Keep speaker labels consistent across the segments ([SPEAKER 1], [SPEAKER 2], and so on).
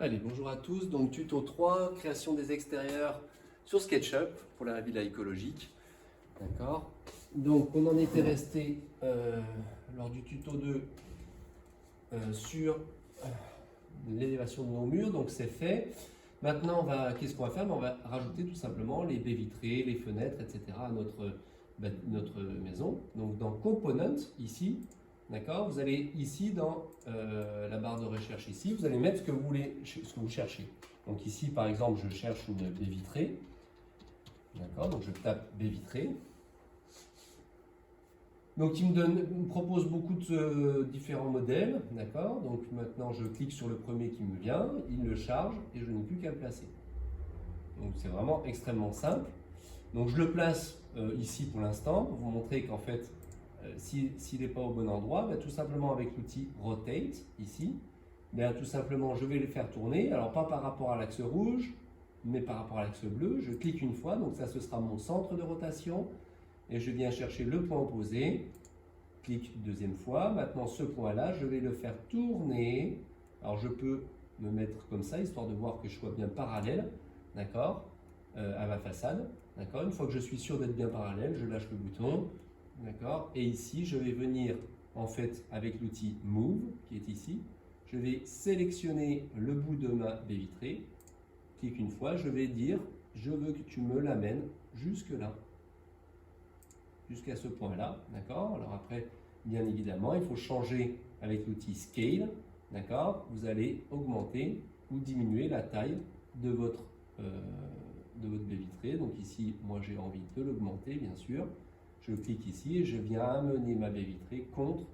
[SPEAKER 1] Allez, bonjour à tous. Donc tuto 3, création des extérieurs sur SketchUp pour la villa écologique. D'accord. Donc on en était resté lors du tuto 2 sur l'élévation de nos murs, donc c'est fait. Maintenant, qu'est-ce qu'on va faire? On va rajouter tout simplement les baies vitrées, les fenêtres, etc. à notre maison. Donc dans Component, ici, d'accord, vous allez ici dans la barre de recherche ici, vous allez mettre ce que vous voulez, ce que vous cherchez. Donc ici, par exemple, je cherche une baie vitrée. D'accord, donc je tape baie vitrée. Donc il me propose beaucoup de différents modèles, d'accord. Donc maintenant je clique sur le premier qui me vient, il le charge et je n'ai plus qu'à le placer. Donc c'est vraiment extrêmement simple. Donc je le place ici pour l'instant pour vous montrer qu'en fait s'il n'est pas au bon endroit, tout simplement avec l'outil Rotate ici, tout simplement je vais le faire tourner, alors pas par rapport à l'axe rouge, mais par rapport à l'axe bleu. Je clique une fois, donc ça ce sera mon centre de rotation. Et je viens chercher le point opposé, clique deuxième fois, maintenant ce point-là, je vais le faire tourner, alors je peux me mettre comme ça, histoire de voir que je sois bien parallèle, d'accord, à ma façade, d'accord, une fois que je suis sûr d'être bien parallèle, je lâche le bouton, d'accord, et ici, je vais venir, en fait, avec l'outil Move, qui est ici, je vais sélectionner le bout de ma baie vitrée, clique une fois, je vais dire, je veux que tu me l'amènes jusque là, jusqu'à ce point-là, d'accord. Alors après, bien évidemment, il faut changer avec l'outil Scale, d'accord. Vous allez augmenter ou diminuer la taille de votre baie vitrée. Donc ici, moi j'ai envie de l'augmenter, bien sûr. Je clique ici et je viens amener ma baie vitrée contre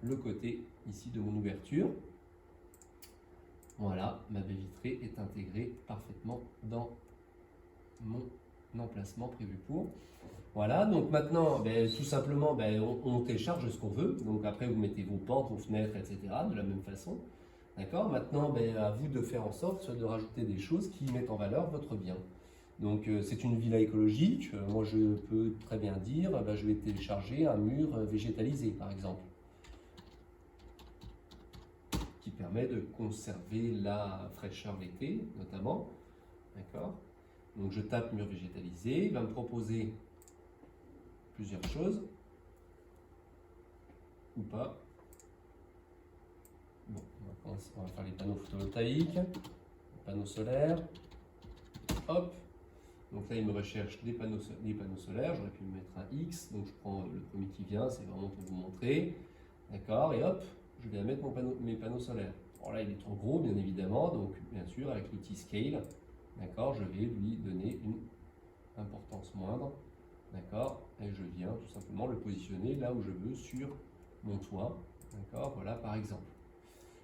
[SPEAKER 1] le côté ici de mon ouverture. Voilà, ma baie vitrée est intégrée parfaitement dans mon emplacement prévu pour. Voilà, donc maintenant, tout simplement, on télécharge ce qu'on veut. Donc après, vous mettez vos portes, vos fenêtres, etc. de la même façon. D'accord. Maintenant, à vous de faire en sorte de rajouter des choses qui mettent en valeur votre bien. Donc c'est une villa écologique. Moi, je peux très bien dire, je vais télécharger un mur végétalisé, par exemple, qui permet de conserver la fraîcheur l'été, notamment. D'accord. Donc je tape mur végétalisé. Il va me proposer plusieurs choses ou pas. Bon, on va faire les panneaux photovoltaïques, les panneaux solaires. Hop. Donc là, il me recherche les panneaux solaires. J'aurais pu me mettre un X. Donc je prends le premier qui vient, c'est vraiment pour vous montrer. D'accord. Et hop, je viens mettre mes panneaux solaires. Alors là, il est trop gros, bien évidemment. Donc bien sûr, avec l'outil Scale, d'accord, je vais lui donner une importance moindre. D'accord. Et je viens tout simplement le positionner là où je veux sur mon toit. D'accord. Voilà, par exemple.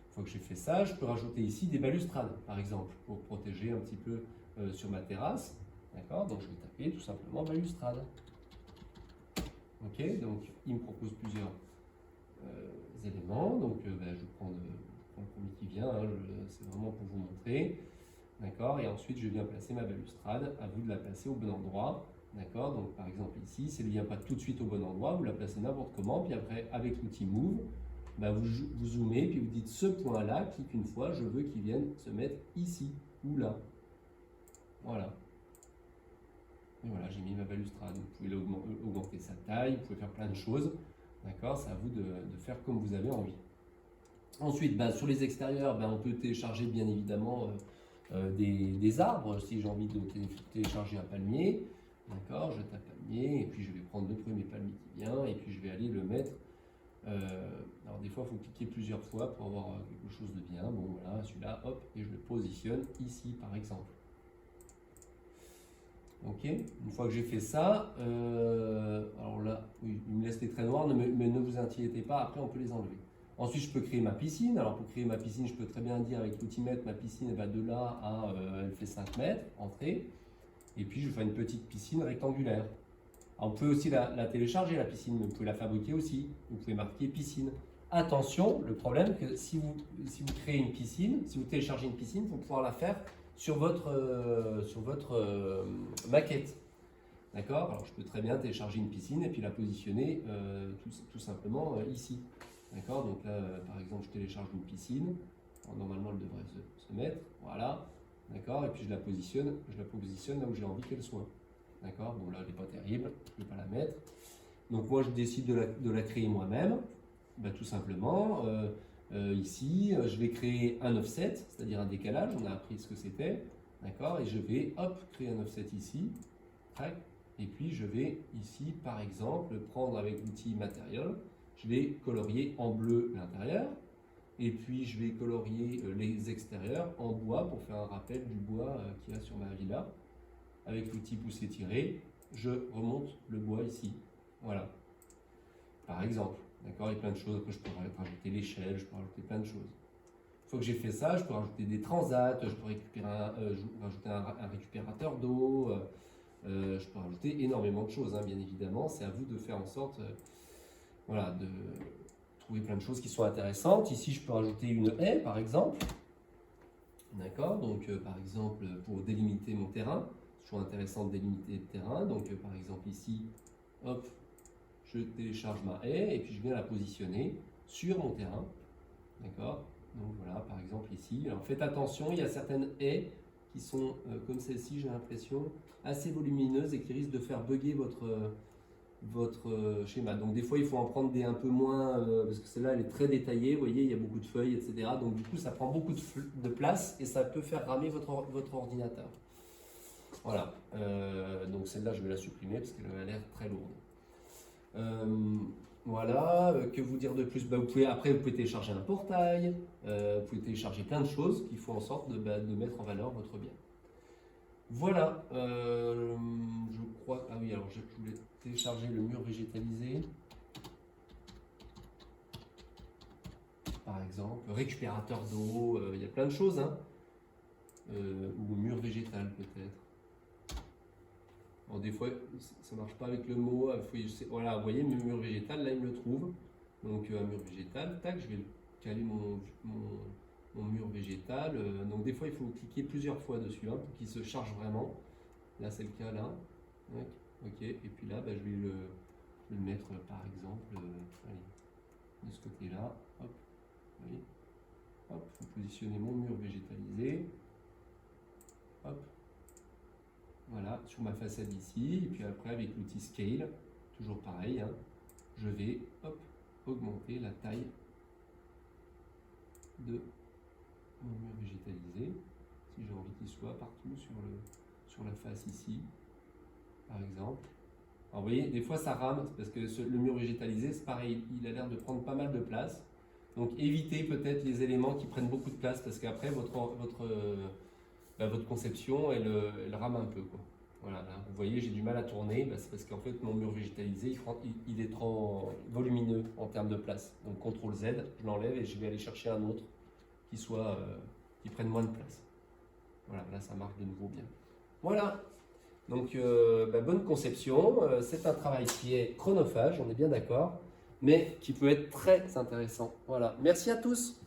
[SPEAKER 1] Une fois que j'ai fait ça, je peux rajouter ici des balustrades, par exemple, pour protéger un petit peu sur ma terrasse. D'accord. Donc je vais taper tout simplement balustrade. Ok. Donc il me propose plusieurs éléments. Donc je prends le premier qui vient. Hein, c'est vraiment pour vous montrer. D'accord. Et ensuite je viens placer ma balustrade. À vous de la placer au bon endroit. D'accord. Donc par exemple ici, si elle ne vient pas tout de suite au bon endroit, vous la placez n'importe comment. Puis après, avec l'outil Move, vous zoomez, puis vous dites ce point-là, clique une fois, je veux qu'il vienne se mettre ici ou là. Voilà. Et voilà, j'ai mis ma balustrade. Vous pouvez augmenter sa taille, vous pouvez faire plein de choses. D'accord. C'est à vous de faire comme vous avez envie. Ensuite, sur les extérieurs, on peut télécharger bien évidemment des arbres. Si j'ai envie de télécharger un palmier, d'accord, je tape palmier et puis je vais prendre le premier palmier qui vient et puis je vais aller le mettre. Alors des fois, il faut cliquer plusieurs fois pour avoir quelque chose de bien. Bon voilà, celui-là, hop, et je le positionne ici par exemple. Ok, une fois que j'ai fait ça, alors là, oui, il me laisse les traits noirs, mais ne vous inquiétez pas, après on peut les enlever. Ensuite, je peux créer ma piscine. Alors, pour créer ma piscine, je peux très bien dire avec l'outil-mètre, ma piscine elle va de là à, elle fait 5 mètres, entrée. Et puis, je fais une petite piscine rectangulaire. Alors, vous pouvez aussi la télécharger, la piscine, mais vous pouvez la fabriquer aussi. Vous pouvez marquer piscine. Attention, le problème, c'est que si vous créez une piscine, si vous téléchargez une piscine, il faut pouvoir la faire sur votre maquette. D'accord. Alors, je peux très bien télécharger une piscine et puis la positionner tout simplement ici. D'accord. Donc là, par exemple, je télécharge une piscine. Alors, normalement, elle devrait se mettre, voilà, d'accord, et puis je la positionne là où j'ai envie qu'elle soit, d'accord. Bon, là, elle n'est pas terrible, je ne vais pas la mettre. Donc moi, je décide de la créer moi-même, ben, tout simplement. Ici, je vais créer un offset, c'est-à-dire un décalage, on a appris ce que c'était, d'accord, et je vais, hop, créer un offset ici, tac, et puis je vais ici, par exemple, prendre avec l'outil Material, je vais colorier en bleu l'intérieur, et puis je vais colorier les extérieurs en bois pour faire un rappel du bois qu'il y a sur ma villa. Avec l'outil pousser-tirer, je remonte le bois ici, voilà, par exemple. D'accord, il y a plein de choses. Après, je peux rajouter l'échelle, je peux rajouter plein de choses. Une fois que j'ai fait ça, je peux rajouter des transats, je peux rajouter un récupérateur d'eau, je peux rajouter énormément de choses, hein, bien évidemment. C'est à vous de faire en sorte voilà, de trouver plein de choses qui sont intéressantes. Ici, je peux rajouter une haie, par exemple. D'accord, donc par exemple, pour délimiter mon terrain, c'est toujours intéressant de délimiter le terrain. Donc, par exemple, ici, hop, je télécharge ma haie et puis je viens la positionner sur mon terrain. D'accord? Donc voilà, par exemple ici. Alors faites attention, il y a certaines haies qui sont, comme celle-ci, j'ai l'impression, assez volumineuses et qui risquent de faire bugger votre schéma. Donc des fois, il faut en prendre des un peu moins, parce que celle-là, elle est très détaillée. Vous voyez, il y a beaucoup de feuilles, etc. Donc du coup, ça prend beaucoup de place et ça peut faire ramer votre ordinateur. Voilà. Donc celle-là, je vais la supprimer parce qu'elle a l'air très lourde. Voilà, que vous dire de plus? Bah, vous pouvez télécharger un portail, vous pouvez télécharger plein de choses qui font en sorte de mettre en valeur votre bien. Voilà, je crois, ah oui, alors je voulais télécharger le mur végétalisé, par exemple, récupérateur d'eau, il y a plein de choses, hein. Ou mur végétal peut-être. Alors des fois, ça ne marche pas avec le mot. Voilà, vous voyez, mur végétal, là, il me le trouve. Donc, un mur végétal, tac, je vais caler mon mur végétal. Donc, des fois, il faut cliquer plusieurs fois dessus hein, pour qu'il se charge vraiment. Là, c'est le cas, là. Ok, et puis là, bah, je vais le mettre, par exemple, allez, de ce côté-là. Hop, vous voyez. Hop, je vais positionner mon mur végétalisé. Hop. Voilà, sur ma façade ici, et puis après avec l'outil Scale, toujours pareil, hein, je vais hop, augmenter la taille de mon mur végétalisé, si j'ai envie qu'il soit partout sur la face ici, par exemple. Alors vous voyez, des fois ça rame, parce que le mur végétalisé, c'est pareil, il a l'air de prendre pas mal de place. Donc évitez peut-être les éléments qui prennent beaucoup de place, parce qu'après votre conception, elle rame un peu, quoi. Voilà, là, vous voyez, j'ai du mal à tourner, bah, c'est parce qu'en fait, mon mur végétalisé, il est trop volumineux en termes de place. Donc, CTRL Z, je l'enlève et je vais aller chercher un autre qui prenne moins de place. Voilà, là, ça marche de nouveau bien. Voilà, donc, bonne conception. C'est un travail qui est chronophage, on est bien d'accord, mais qui peut être très intéressant. Voilà, merci à tous.